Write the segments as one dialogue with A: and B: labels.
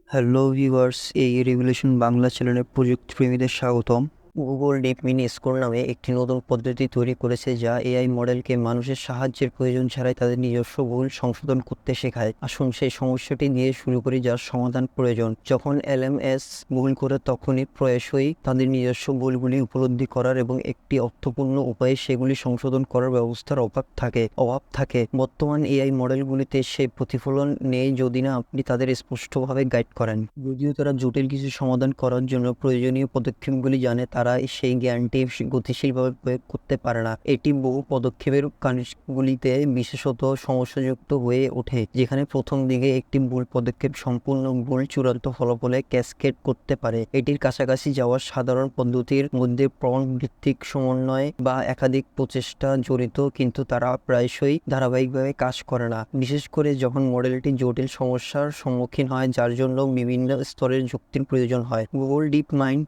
A: Hello viewers, এই revolution Bangla চ্যানেলের প্রযুক্তিপ্রেমীদের স্বাগতম। গুগল ডিপ মিনি স্কোর নামে একটি নতুন পদ্ধতি তৈরি করেছে যা এআই মডেলকে মানুষের সাহায্যের প্রয়োজন ছাড়াই তাদের নিজস্ব ভুল সংশোধন করতে শেখায়। আসুন সেই সমস্যাটি নিয়ে শুরু করি যার সমাধান প্রয়োজন। যখন এলএমএস ভুল করে তখনই প্রায়শই তাদের নিজস্ব ভুলগুলি উপলব্ধি করার এবং একটি অর্থপূর্ণ উপায়ে সেগুলি সংশোধন করার ব্যবস্থার অভাব থাকে। বর্তমান এআই মডেলগুলিতে সেই প্রতিফলন নেই যদি না আপনি তাদের স্পষ্টভাবে গাইড করেন। যদিও তারা জটিল কিছু সমাধান করার জন্য প্রয়োজনীয় পদক্ষেপগুলি জানে, তারা সেই জ্ঞানটি গতিশীলভাবে প্রয়োগ করতে পারে না। এটি বহু পদক্ষেপের কাজগুলিতে বিশেষত সমস্যাযুক্ত হয়ে ওঠে, যেখানে প্রথম দিকে একটি ভুল পদক্ষেপ সম্পূর্ণ ভুল চূড়ান্ত ফলাফলে ক্যাসকেড করতে পারে। এটির কাছাকাছি যাওয়ার সাধারণ পদ্ধতির মধ্যে প্রম্পট ভিত্তিক সমন্বয় বা একাধিক প্রচেষ্টা জড়িত, কিন্তু তারা প্রায়শই ধারাবাহিকভাবে কাজ করে না, বিশেষ করে যখন মডেলটি জটিল সমস্যার সম্মুখীন হয় যার জন্য বিভিন্ন স্তরের যুক্তির প্রয়োজন হয়। Google deep mind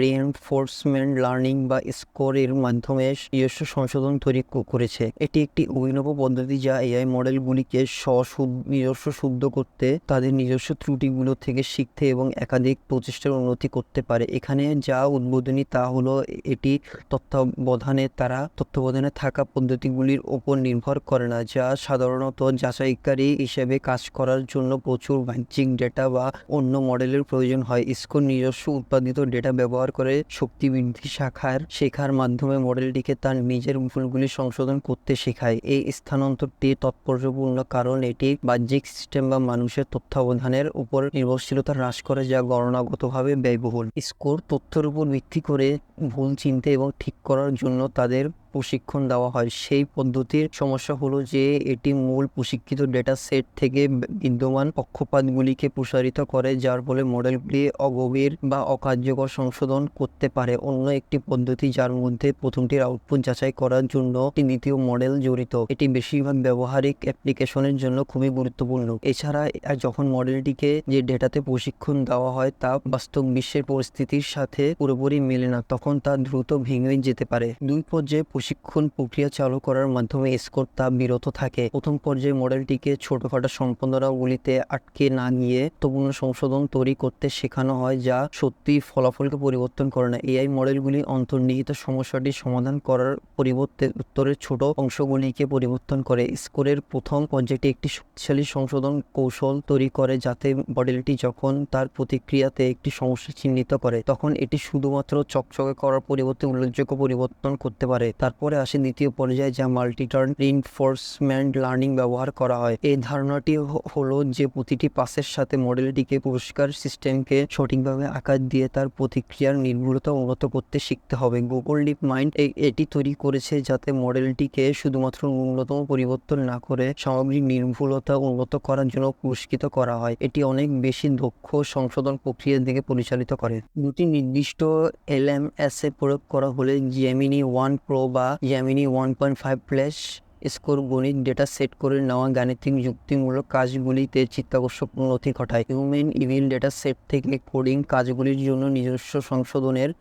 A: reinforcement learning বা স্কোর এর মাধ্যমে নিজস্ব সংশোধন তৈরি করেছে। এটি একটি অভিনব পদ্ধতি যা এআই মডেলগুলিকে নিজস্ব শুদ্ধ করতে, তাদের নিজস্ব ত্রুটিগুলো থেকে শিখতে এবং একাধিক প্রচেষ্টার উন্নতি করতে পারে। এখানে যা উদ্বোধনী তা হলো এটি তত্ত্বাবধানে থাকা পদ্ধতিগুলির উপর নির্ভর করে না, যা সাধারণত যাচাইকারী হিসেবে কাজ করার জন্য প্রচুর বাহ্যিক ডেটা বা অন্য মডেলের প্রয়োজন হয়। স্কোর নিজস্ব উৎপাদিত ডেটা ব্যবহার করে শক্তি বৃদ্ধি শেখার মাধ্যমে মডেলটিকে তার নিজের ভুলগুলি সংশোধন করতে শেখায়। এই স্থানান্তরটি তাৎপর্যপূর্ণ কারণ এটি বাহ্যিক সিস্টেম বা মানুষের তত্ত্বাবধানের উপর নির্ভরশীলতা হ্রাস করে, যা গণনাগতভাবে ব্যয়বহুল। স্কোর তথ্যের উপর ভিত্তি করে ভুল চিনতে এবং ঠিক করার জন্য তাদের প্রশিক্ষণ দেওয়া হয়। সেই পদ্ধতির সমস্যা হলো যে এটি মূল প্রশিক্ষিত ডেটা সেট থেকে বিদ্যমান পক্ষপাতগুলিকে প্রসারিত করে, যার ফলে মডেলগুলি অগভীর বা অকার্যকর সংশোধন করতে পারে। অন্য একটি পদ্ধতি যার মধ্যে প্রথমটির আউটপুট যাচাই করার জন্য একটি দ্বিতীয় মডেল জড়িত, এটি বেশিরভাগ ব্যবহারিক অ্যাপ্লিকেশনের জন্য খুবই গুরুত্বপূর্ণ। এছাড়া যখন মডেলটিকে যে ডেটাতে প্রশিক্ষণ দেওয়া হয় তা বাস্তব বিশ্বের পরিস্থিতির সাথে পুরোপুরি মেলে না, তখন তা দ্রুত ভেঙে যেতে পারে। দুই পর্যায়ে প্রশিক্ষণ প্রক্রিয়া চালু করার মাধ্যমে স্কোর তা বিরত থাকে। প্রথম পর্যায়ে মডেলটিকে ছোটখাটো সম্পাদনাগুলিতে আটকে না গিয়ে গুরুত্বপূর্ণ সংশোধন তৈরি করতে শেখানো হয়, যা সত্যি ফলাফলকে পরিবর্তন করে না। এআই মডেলগুলি অন্তর্নিহিত সমস্যাটি সমাধান করার পরিবর্তে উত্তরের ছোট অংশগুলিকে পরিবর্তন করে। স্কোরের প্রথম পর্যায়টি একটি শক্তিশালী সংশোধন কৌশল তৈরি করে, যাতে মডেলটি যখন তার প্রতিক্রিয়াতে একটি সমস্যা চিহ্নিত করে তখন এটি শুধুমাত্র চকচকে করার পরিবর্তে উল্লেখযোগ্য পরিবর্তন করতে পারে। তারপরে আসে দ্বিতীয় পর্যায়ে, যা মাল্টি-টার্ন রিইনফোর্সমেন্ট লার্নিং ব্যবহার করা হয়। এই ধারণাটি হলো যে প্রতিটি পাসের সাথে মডেলটিকে পুরস্কার সিস্টেমকে সঠিকভাবে আকার দিয়ে তার প্রতিক্রিয়ার নির্ভুলতা উন্নত করতে শিখতে হবে। গুগল ডিপ মাইন্ড এটি তৈরি করেছে যাতে মডেলটিকে শুধুমাত্র ন্যূনতম পরিবর্তন না করে সামগ্রিক নির্ভুলতা উন্নত করার জন্য পুরস্কৃত করা হয়। এটি অনেক বেশি দক্ষ সংশোধন প্রক্রিয়ার দিকে পরিচালিত করে। দুটি নির্দিষ্ট এলএমএস এ প্রয়োগ করা হলে জেমিনি 1 প্রো বা জেমিনি 1.5 প্লাস স্কোর গণিত ডেটা সেট করে নেওয়া গাণিতিক যুক্তিমূলক কাজগুলিতে চিত্তাকর্ষক উন্নতি ঘটায়। হিউম্যান ইভিল ডেটা সেট থেকে কোডিং কাজগুলির জন্য নিজস্ব সংশোধনের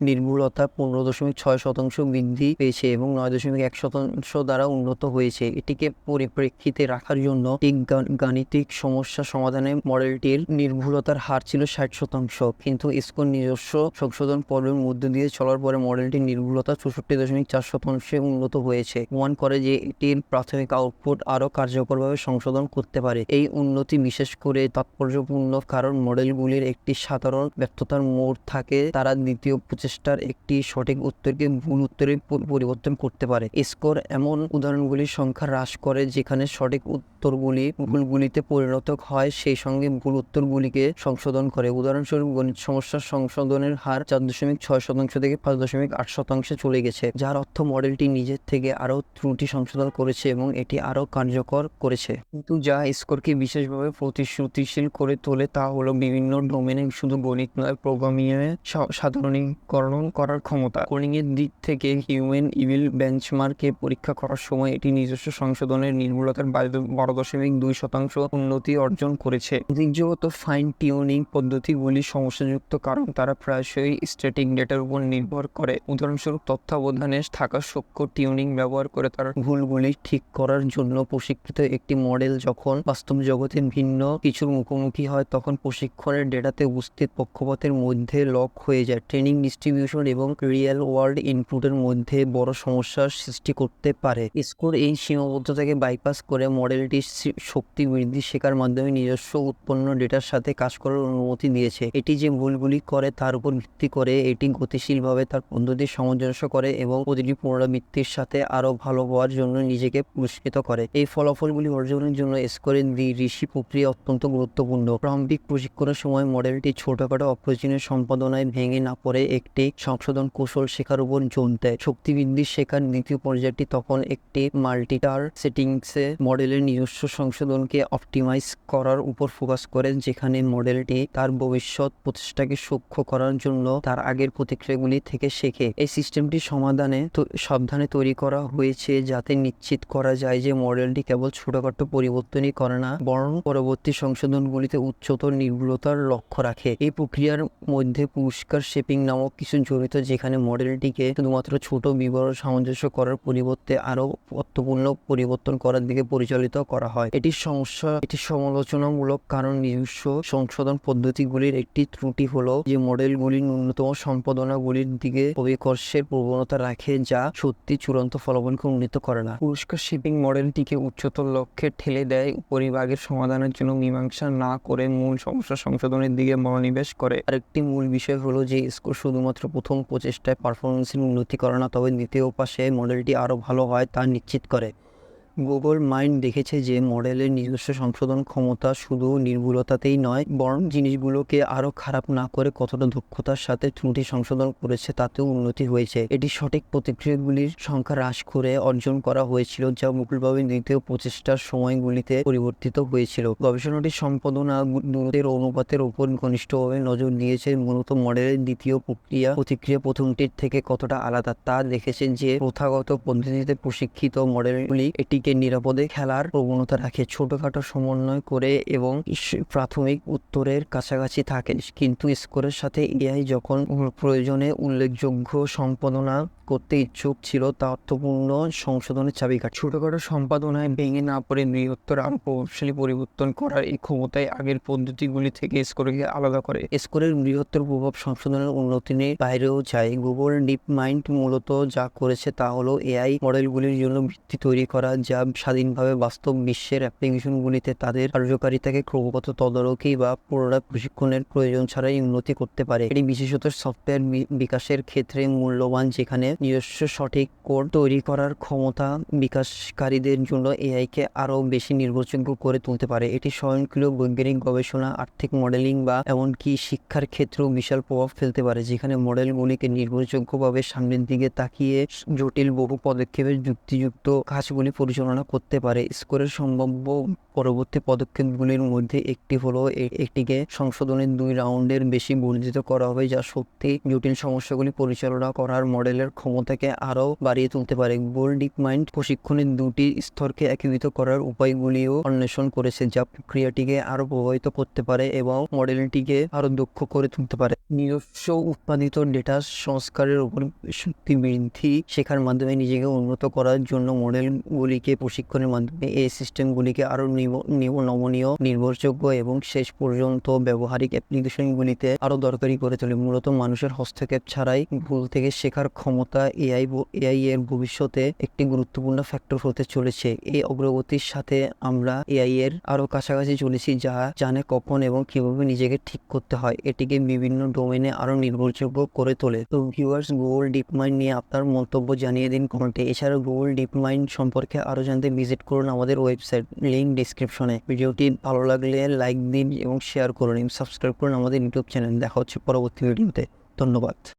A: নির্ভুলতা 15.6% বৃদ্ধি পেয়েছে এবং 9.1% দ্বারা উন্নত হয়েছে। এটিকে পরিপ্রেক্ষিতে রাখার জন্য ঠিক গাণিতিক সমস্যা সমাধানে মডেলটির নির্ভুলতার হার ছিল 60%, কিন্তু স্কোর নিজস্ব সংশোধন পর্বের মধ্য দিয়ে চলার পরে মডেলটির নির্ভুলতা 64.4% উন্নত হয়েছে, প্রমাণ করে যে এটির প্রাথমিক আউটপুট আরও কার্যকরভাবে সংশোধন করতে পারে। এই উন্নতি বিশেষ করে তাৎপর্যপূর্ণ কারণ মডেলগুলির একটি সাধারণ ব্যর্থতার মোড় থাকে, তারা দ্বিতীয় প্রচেষ্টার একটি সঠিক উত্তরকে ভুল উত্তরে পরিবর্তন করতে পারে। স্কোর এমন উদাহরণগুলির সংখ্যা হ্রাস করে যেখানে সঠিক উত্তরগুলি ভুলগুলিতে পরিণত হয়, সেই সঙ্গে ভুল উত্তরগুলিকে সংশোধন করে। উদাহরণস্বরূপ, গণিত সমস্যার সংশোধনের হার 4.6% থেকে 5.8% চলে গেছে, যার অর্থ মডেলটি নিজের থেকে আরও ত্রুটি সংশোধন করেছে এবং এটি আরও কার্যকর করেছে। কিন্তু যা স্কোরকে বিশেষভাবে প্রতিশ্রুতিশীল করে তোলে তা হলো বিভিন্ন ডোমেনে, শুধু গণিত নয়, প্রোগ্রামিংয়ে সাধারণীকরণ অনুকরণ করার ক্ষমতা। কোডিং এর দিক থেকে হিউম্যান ইভিল বেঞ্চমার্কে পরীক্ষা করার সময় এটি নিজস্ব সংশোধনের নির্ভুলতার 12.2% উন্নতি অর্জন করেছে। প্রযুক্তিগত ফাইন টিউনিং পদ্ধতিগুলি সমস্যাযুক্ত কারণ তারা প্রায়শই স্ট্যাটিক ডেটার উপর নির্ভর করে। উদাহরণস্বরূপ তত্ত্বাবধানে থাকা সূক্ষ্ম টিউনিং ব্যবহার করে তার ভুলগুলি ঠিক করার জন্য প্রশিক্ষিত একটি মডেল যখন বাস্তব জগতে ভিন্ন কিছুর মুখোমুখি হয় তখন প্রশিক্ষণের ডেটাতে উপস্থিত পক্ষপাতের মধ্যে লক হয়ে যায়। ট্রেনিং ডিস্ট্রিবিউশন এবং রিয়েল ওয়ার্ল্ড ইনপুটের মধ্যে বড় সমস্যার সৃষ্টি করতে পারে। স্কোর এই সীমাবদ্ধতাকে বাইপাস করে মডেলটির শক্তি বৃদ্ধি শেখার মাধ্যমে নিজস্ব উৎপন্ন ডেটার সাথে কাজ করার অনুমতি দিয়েছে। এটি যে ভুলগুলি করে তার উপর ভিত্তি করে এটি গতিশীলভাবে তার পদ্ধতির সামঞ্জস্য করে এবং প্রতিটি পুনরাবৃত্তির সাথে আরও ভালো হওয়ার জন্য নিজেকে পুরস্কৃত করে। এই ফলাফলগুলি অর্জনের জন্য স্কোরের ঋষি প্রক্রিয়া অত্যন্ত গুরুত্বপূর্ণ। প্রারম্ভিক প্রশিক্ষণের সময় মডেলটি ছোটখাটো অপ্রয়োজনীয় সম্পাদনায় ভেঙে না পড়ে একটি সংশোধন কৌশল শেখার উপর জোর দেয়। শক্তি বৃদ্ধি শেখার দ্বিতীয় পর্যায়টি তখন একটি মাল্টিটার সেটিংসে মডেলের নিজস্ব সংশোধনকে অপটিমাইজ করার উপর ফোকাস করে, যেখানে মডেলটি তার ভবিষ্যৎ প্রচেষ্টাকে সূক্ষ্ম করার জন্য তার আগের প্রতিক্রিয়াগুলি থেকে শেখে। এই সিস্টেমটি সাবধানে তৈরি করা হয়েছে যাতে নিশ্চিত করা যায় যে মডেলটি কেবল ছোটখাটো পরিবর্তনই করে না, বরং পরবর্তী সংশোধনগুলিতে উচ্চতর নির্ভুলতার লক্ষ্য রাখে। এই প্রক্রিয়ার মধ্যে পুরস্কার শেপিং নামক কিছু জড়িত, যেখানে মডেলটিকে শুধুমাত্র ছোট বিবরণ সামঞ্জস্য করার পরিবর্তে আরও অর্থপূর্ণ পরিবর্তন করার দিকে পরিচালিত করা হয়। এটি সমালোচনামূলক কারণ নিজস্ব সংশোধন পদ্ধতিগুলির একটি ত্রুটি হলো যে মডেলগুলি ন্যূনতম সম্পাদনাগুলির দিকে অভিকর্ষের প্রবণতা রাখে, যা সত্যি চূড়ান্ত ফলাফলকে উন্নীত করে না। পুরস্কার শিপিং মডেলটিকে উচ্চতর লক্ষ্যে ঠেলে দেয়, উপরিভাগের সমাধানের জন্য মীমাংসা না করে মূল সমস্যা সংশোধনের দিকে মনোনিবেশ করে। আরেকটি মূল বিষয় হলো যে স্কোর শুধুমাত্র প্রথম প্রচেষ্টায় পারফরমেন্সের উন্নতি করে না, তবে দ্বিতীয় পাশে মডেলটি আরও ভালো হয় তা নিশ্চিত করে। গুগল মাইন্ড দেখেছে যে মডেলের নিজস্ব সংশোধন ক্ষমতা শুধু নির্ভুলতাতেই নয়, বরং জিনিসগুলোকে আরও খারাপ না করে কতটা দক্ষতার সাথে ত্রুটি সংশোধন করেছে তাতেও উন্নতি হয়েছে। এটি সঠিক প্রতিক্রিয়াগুলির সংখ্যা হ্রাস করে অর্জন করা হয়েছিল, যা বহুলভাবে দ্বিতীয় প্রচেষ্টার সময়গুলিতে পরিবর্তিত হয়েছিল। গবেষণাটি সম্পাদনা দূরত্বের অনুপাতের উপর ঘনিষ্ঠভাবে নজর দিয়েছে, মূলত মডেলের দ্বিতীয় প্রতিক্রিয়া প্রথমটির থেকে কতটা আলাদা তা দেখেছে। যে প্রথাগত পদ্ধতিতে প্রশিক্ষিত মডেলগুলি এটিকে নিরাপদে খেলার প্রবণতা রাখে, ছোটখাটো সমন্বয় করে এবং প্রাথমিক উত্তরের কাছাকাছি থাকে, কিন্তু স্কোরের সাথে এআই যখন প্রয়োজনে উল্লেখযোগ্য সম্পাদনা করতে ইচ্ছুক ছিল তা অর্থপূর্ণ সংশোধনের চাবিকাঠি। ছোটখাটো সম্পাদনায় ভেঙে না পড়ে বৃহত্তর আরও প্রভাবশালী পরিবর্তন করার এই ক্ষমতায় আগের পদ্ধতিগুলি থেকে স্কোরকে আলাদা করে। স্কোরের বৃহত্তর প্রভাব সংশোধনের উন্নতির বাইরেও যায়। গুগল ডিপ মাইন্ড মূলত যা করেছে তা হলো এআই মডেলগুলির জন্য ভিত্তি তৈরি করা, যা স্বাধীনভাবে বাস্তব বিশ্বের অ্যাপ্লিকেশনগুলিতে তাদের কার্যকারিতাকে ক্রমাগত তদারকি বা পুনরায় প্রশিক্ষণের প্রয়োজন ছাড়াই উন্নতি করতে পারে। এটি বিশেষত সফটওয়্যার বিকাশের ক্ষেত্রে মূল্যবান, যেখানে নিজস্ব সঠিক কোড তৈরি করার ক্ষমতা বিকাশকারীদের জন্য এআইকে আরও বেশি নির্ভরযোগ্য করে তুলতে পারে। এটি স্বয়ংক্রিয় বৈজ্ঞানিক গবেষণা, আর্থিক মডেলিং বা এমনকি শিক্ষার ক্ষেত্রেও বিশাল প্রভাব ফেলতে পারে, যেখানে মডেলগুলিকে নির্ভরযোগ্যভাবে সামনের দিকে তাকিয়ে জটিল বহু পদক্ষেপের যুক্তিযুক্ত কাজগুলি পরিচালনা করতে পারে। স্কোরের সম্ভাব্য পরবর্তী পদক্ষেপগুলির মধ্যে একটি হলো একটিকে সংশোধনের 2 রাউন্ডের বেশি বর্ধিত করা হবে, যা সত্যি জটিল সমস্যাগুলি পরিচালনা করার মডেলের ক্ষমতাকে আরও বাড়িয়ে তুলতে পারে। গুগল ডিপ মাইন্ড প্রশিক্ষণের 2টি স্তরকে একীভূত করার উপায়গুলিও অন্বেষণ করেছে, যা প্রক্রিয়াটিকে আরও প্রভাবিত করতে পারে এবং মডেলটিকে আরও দক্ষ করে তুলতে পারে। নিজস্ব উৎপাদিত ডেটা সংস্কারের উপর শক্তি বৃদ্ধি শেখার মাধ্যমে নিজেকে উন্নত করার জন্য মডেলগুলিকে প্রশিক্ষণের মাধ্যমে এই সিস্টেমগুলিকে আরও নমনীয়, নির্ভরযোগ্য এবং শেষ পর্যন্ত ব্যবহারিক অ্যাপ্লিকেশনগুলিতে আরও দরকারি করে তোলে। মূলত মানুষের হস্তক্ষেপ ছাড়াই ভুল থেকে শেখার ক্ষমতা এআই এর ভবিষ্যতে একটি গুরুত্বপূর্ণ ফ্যাক্টর হতে চলেছে। এই অগ্রগতির সাথে আমরা এআই এর আরও কাছাকাছি চলেছি, যা জানে কখন এবং কিভাবে নিজেকে ঠিক করতে হয়, এটিকে বিভিন্ন ডোমেনে আরও নির্ভরযোগ্য করে তোলে। তো ভিউয়ার্স, গুগল ডিপ মাইন্ড নিয়ে আপনার মন্তব্য জানিয়ে দিন কমেন্টে। এছাড়াও গুগল ডিপ মাইন্ড সম্পর্কে আরও জানতে ভিজিট করুন আমাদের ওয়েবসাইট, লিঙ্ক ডিসক্রিপশনে। ভিডিওটি ভালো লাগলে লাইক দিন এবং শেয়ার করুন এবং সাবস্ক্রাইব করুন আমাদের ইউটিউব চ্যানেল। দেখা হচ্ছে পরবর্তী ভিডিওতে। ধন্যবাদ।